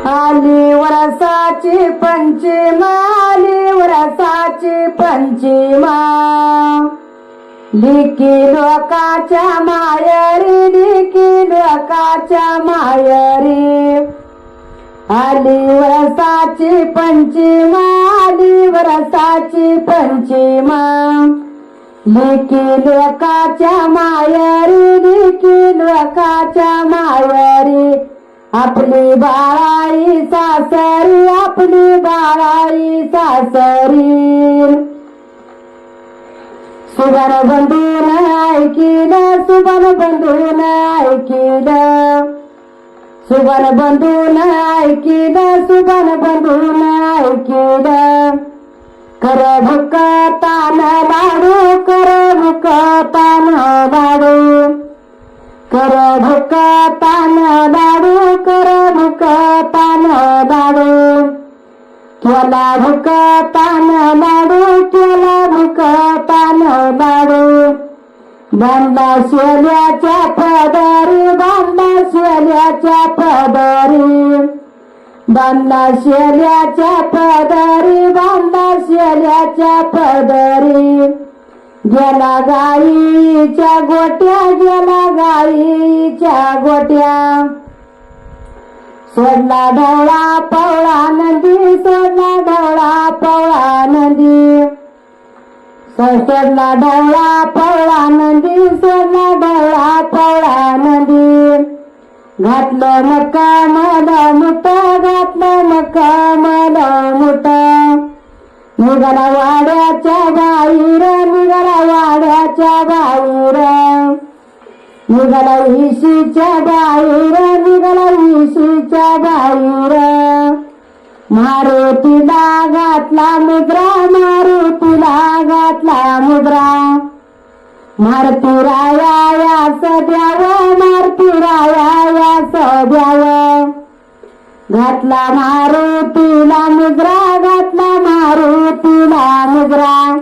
आली वरसाची पंचमा, आली वरसाची पंचमा, लिकी लोकाच्या मायरी, लिकी लोकाच्या मायरी. आली वरसाची पंचमा, आली वरसाची पंचमा, लिकी लोकाच्या मायरी, लिकी लोकाच्या मायरी. आपली बाळाई सासरी, आपली बाळाई सासरी. सुबन बंधून ऐकिलं, सुबन बंधून ऐकिलं, सुबन बंधून ऐकिलं, सुबन बंधून ऐकिलं. कर भुकतान लाडू, कर भुकतान लाडू, कर भुकतान लाडू, कर भुकतान लाडू. केला भुकतान लाडू, केला भुकतान लाडू. बांधा शेल्याच्या पदरी, बांधा शेल्याच्या पदरी, बांधा शेल्याच्या पदरी, बांधा शेल्याच्या पदरी. गेला गाईच्या गोट्या, गेला गाईच्या गोट्या. सोडला ढवळा पवळा नंदी, सोडला ढवळा पवळा नंदी, सोडला ढवळा पवळा नंदी, सोडला ढवळा पवळा नंदी. घातलं मका मला मुठ, घातलं मका मला मुठ. निघाला वाड्याच्या बाहेर, निघाला वाड्याच्या बाहेर, निघाला इशीच्या बाहेर, निघाला इशीच्या बाहेर. मारुतीला घातला मुद्रा, मारुतीला घातला मुद्रा. मारुती राया यास द्यावं, मारुती राया यास द्यावं. घातला मारुतीला मुद्रा, घातला मारुतीला मुद्रा.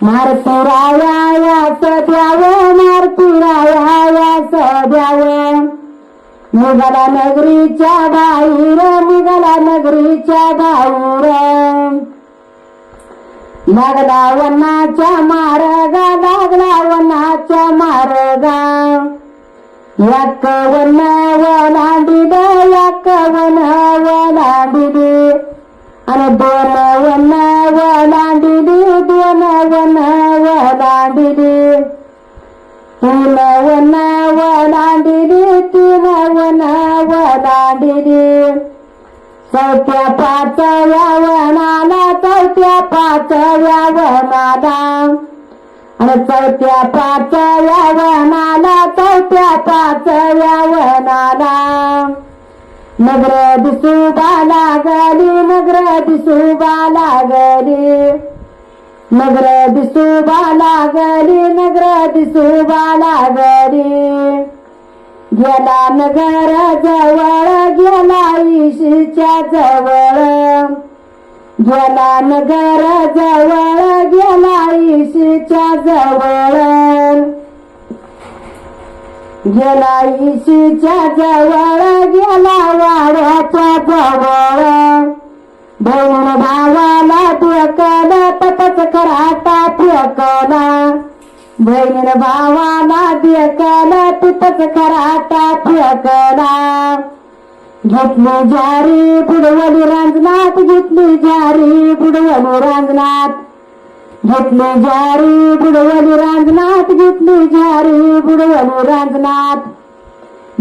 मारुती राया यास द्यावं, मारुती राया यास द्यावं. निघाला नगरीच्या बाहेर, निघाला नगरीच्या बाहेर. लागला वनाच्या मार्गा, लागला वनाच्या मार्गा. याक वन वलांडिले, याक वन वलांडिले. आणि दोन वन वलांडिले, दोन वन वलांडिले. तीन वन वलांडिले, तीन वन वलांडिले. चौथ्या पाचव्या वनाला, चौथ्या पाचव्या वनाला. आणि चौथ्या पाचव्या वनाला, चौथ्या पाचव्या वनाला. नगर दिसुबा लागली, नगर दिसुबा लागली, नगर दिसुबा लागली, नगर दिसुबा लागली. गेला नगर जवळ, गेला इशीच्या जवळ, गेला नगर जवळ, गेला इशीच्या जवळ. गेला इशीच्या जवळ, गेला वाड्याच्या जवळ. बहीण भावाला फेकला, तपच कराटा फेकला. बहीण भावाला फेकला, तपच कराटा फेकला. घेतली जारी बुडवली रांजणात, घेतली जारी बुडवली रांजणात. घेतली जारी बुडवली रांजणात, घेतली जारी बुडवली रांजणात.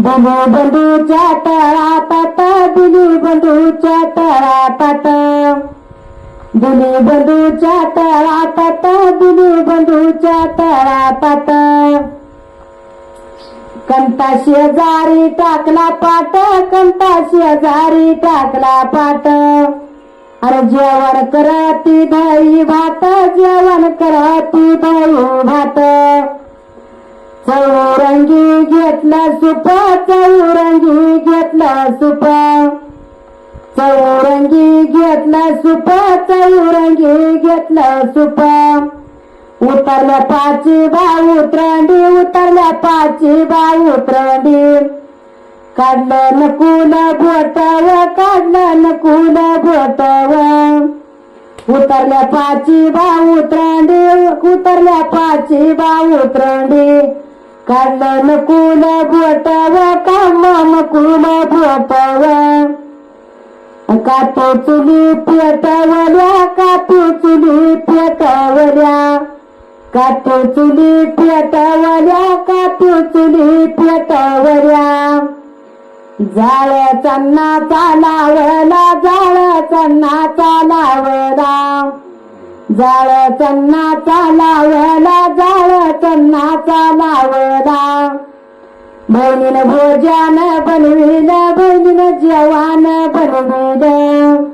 दिली बंधूच्या तळातात, दिली बंधूच्या तळातात, दिली बंधूच्या तळातात, दिली बंधूच्या तळातात. कंता शेजारी टाकला पाट, कंता शेजारी टाकला पाट. अरे जेवण करती दही भात, जेवण करती दही भात. चौरंगी घेतलं सुप, चौरंगी घेतलं सुप, चौरंगी घेतलं सुप, चौरंगी घेतलं सुप. उतरल्या पाची बा उतरंडी, उतरल्या पाची बा उतरंडी. काढलं नकुल बोटव, काढलं नकुल बोटव, उतरल्या पाची बा उतरंडी, उतरल्या पाची बा उतरंडी, काढलं नकुल बोटव, काढलं नकुल बोटव, कातू चुली पेटवल्या, कातू चुली पेटवल्या, कातू चुली पेटवल्या, कातू चुली पेटवल्या, जाळ चन्ना चालावला, जाळ चन्ना चालावला, जाळ चन्ना चालावला, जाळ चन्ना चालावला, बहिणीनं भोजन बनविलं, बहिणीनं जेवण बनविलं,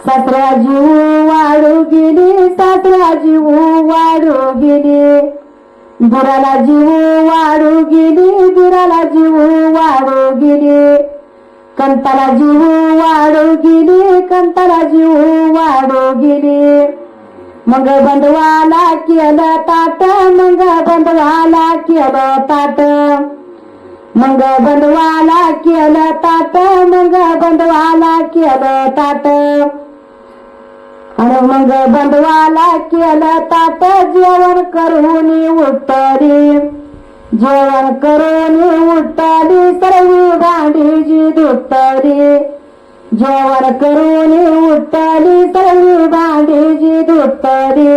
सासरा जीव वाढू गेली, सासरा जीव वाढू गेली, दुराला जीव वाढू गेली, दुराला जीव वाढू गेली, कंताला जीव वाढू गेली, कंताला जीव वाढू गेली, मग बंधवाला केलं ताट, मग बंधवाला केलं ताट, मग बंधवाला केलं ताट, मग बंधवाला केलं ताट, आणि मग बंधवाला केलं ताट, जेवण करून उठली, जेवण करून उठली, सर्वी भांडीची धुतली, जेवण करून उठली, सर्वी भांडीची धुतली,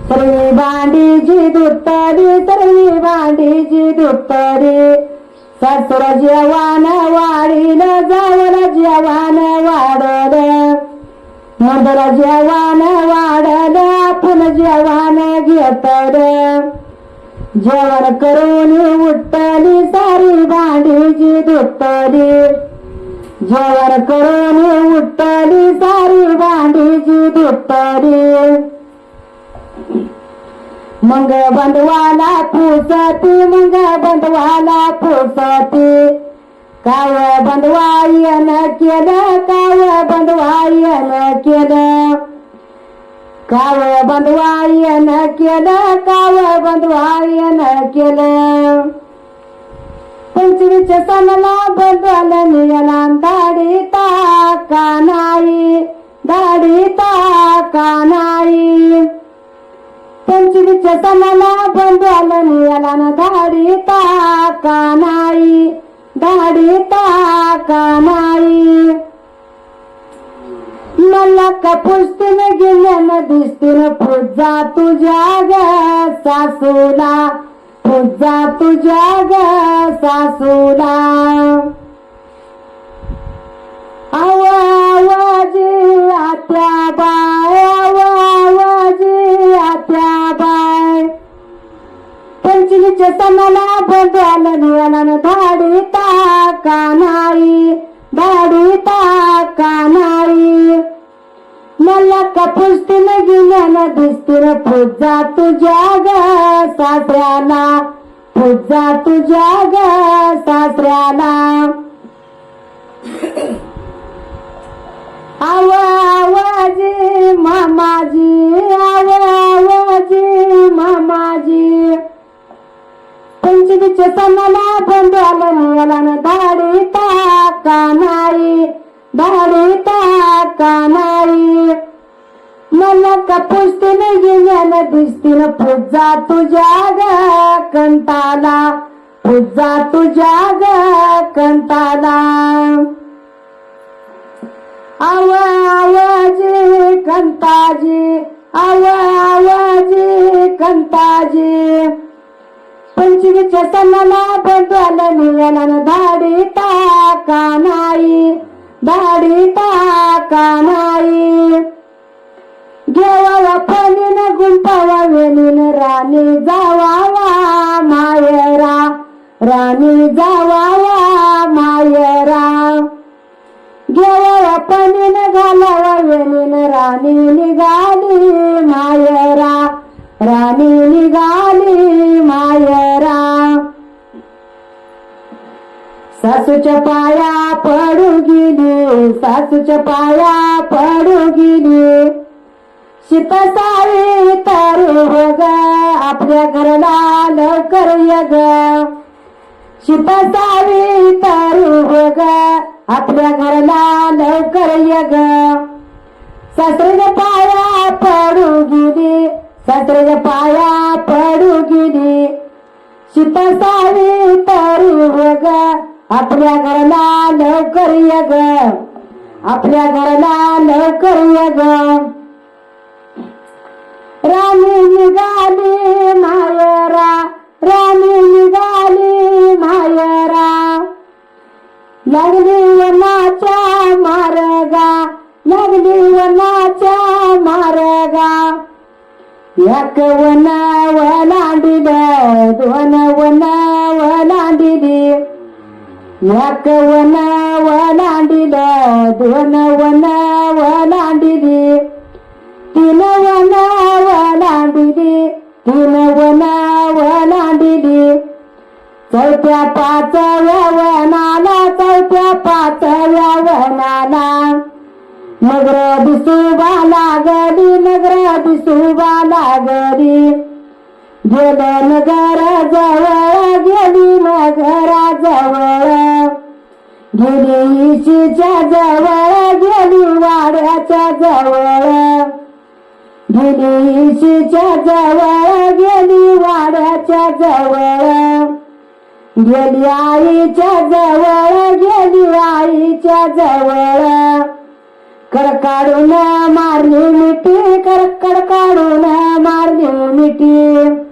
सर्वी भांडीची धुतली, सर्वी भांडीची धुतली, सासरा जेवण वाढीलं, जावला जेवण वाढलं, मुंडला जेवण वाढलं, आपण जेवण घेतलं, जेवण करून उठली, सारी भांडीची धुतली, जेवण करून उठली, सारी भांडीची धुतली, मग बंधवाला पुसती, मग बंधवाला पुसती, काव बंधवायन केलं, काव बंधवायन केलं, काव बंधवायन केलं, काव बंधवायन केलं, पंचवीच्या सणाला बंधवाला निघाला, दाढी टाका नाही, दाढी टाका नाही, पंचवीच्या सणाला बंधवाला निघाला, दाढी टाका नाही, दाढी टाका नाही, मला का पुसतीन गेल्यानं दिसतीन, पूजा तुझ्या ग सासूला, पूजा तुझ्या ग सासूला, आवाजी आत्या बाय, आवाजी आत्या बाय, पंचवीच्या सणाला बंधवाला निघाला, दाढी टाका नाही, दाढी टाका नाही, मला का पुसतीन गेल्यानं दिसतीन, पूजा तुझ्या ग सासऱ्याला, पूजा तुझ्या ग सासऱ्याला, आवाजी मामाजी, आवाजी मामाजी, पंचवीच्या सणाला बंधवाला निघाला, दाढी टाका नाही, दाढी टाका नाही, मला का पुसतीन गेल्यानं दिसतीन, पूजा तुझ्या ग कंताला, पूजा तुझ्या ग कंताला, आवाजी कंताजी, आवाजी कंताजी, पंचवीच्या सणाला बंधवाला निघाला, दाढी टाका नाही, दाढी टाका नाही, घेवावा फणीन गुंपावा वेणीन, राणी जावावा मायरा, राणी जावावा मायरा, घेवावा फणीन घालावा वेणीन, राणी निघाली मायरा, राणी निघाली मायरा, सासूच्या पाया पडू गेली, सासूच्या पाया पडू गेली, सीतासाई तारे ग, आपल्या घराला लवकर ये ग, शिपसावी तरी हो ग आपल्या घरला लवकर ये ग सासऱ्याच्या पाया पडू गेली सासऱ्याच्या पाया पडू गेली शिपसावी तरी हो ग आपल्या घरला लवकर ये ग आपल्या घरला लवकर ये ग राणी निघाली मायरा राणी निघाली मायरा लागली वनाच्या मार्गा लागली वनाच्या मार्गा एक वन वलांडिलं दोन वन वलांडिली एक वन वलांडिलं दोन वन वलांडिली तीन वन वलांडिली तीन वन वलांडिली चौथ्या पाचव्या वनाला चौथ्या पाचव्या वनाला नगर दिसुबा लागली नगर दिसुबा लागली गेलं नगराजवळ गेली नगराजवळ गेली इशीच्या जवळ गेली वाड्याच्या जवळ गेली इशीच्या जवळ गेली वाड्याच्या जवळ गेली आईच्या जवळ गेली आईच्या जवळ कडकाडून मारली मिठी कडकाडून मारली मिठी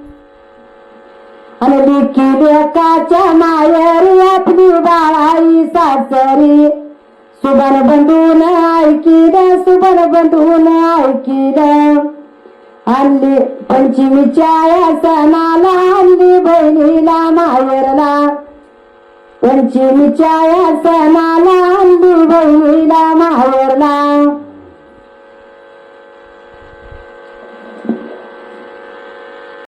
आणि लिखी लेकाच्या मायरी आपली बाळाई सासरी सुबन बंधून ऐकील सुबन बंधून ऐकील आणली पंचमीच्या सणाला आणली बहिणीला माहेरला पंचमीच्या सणाला आणली बहिणीला माहेरला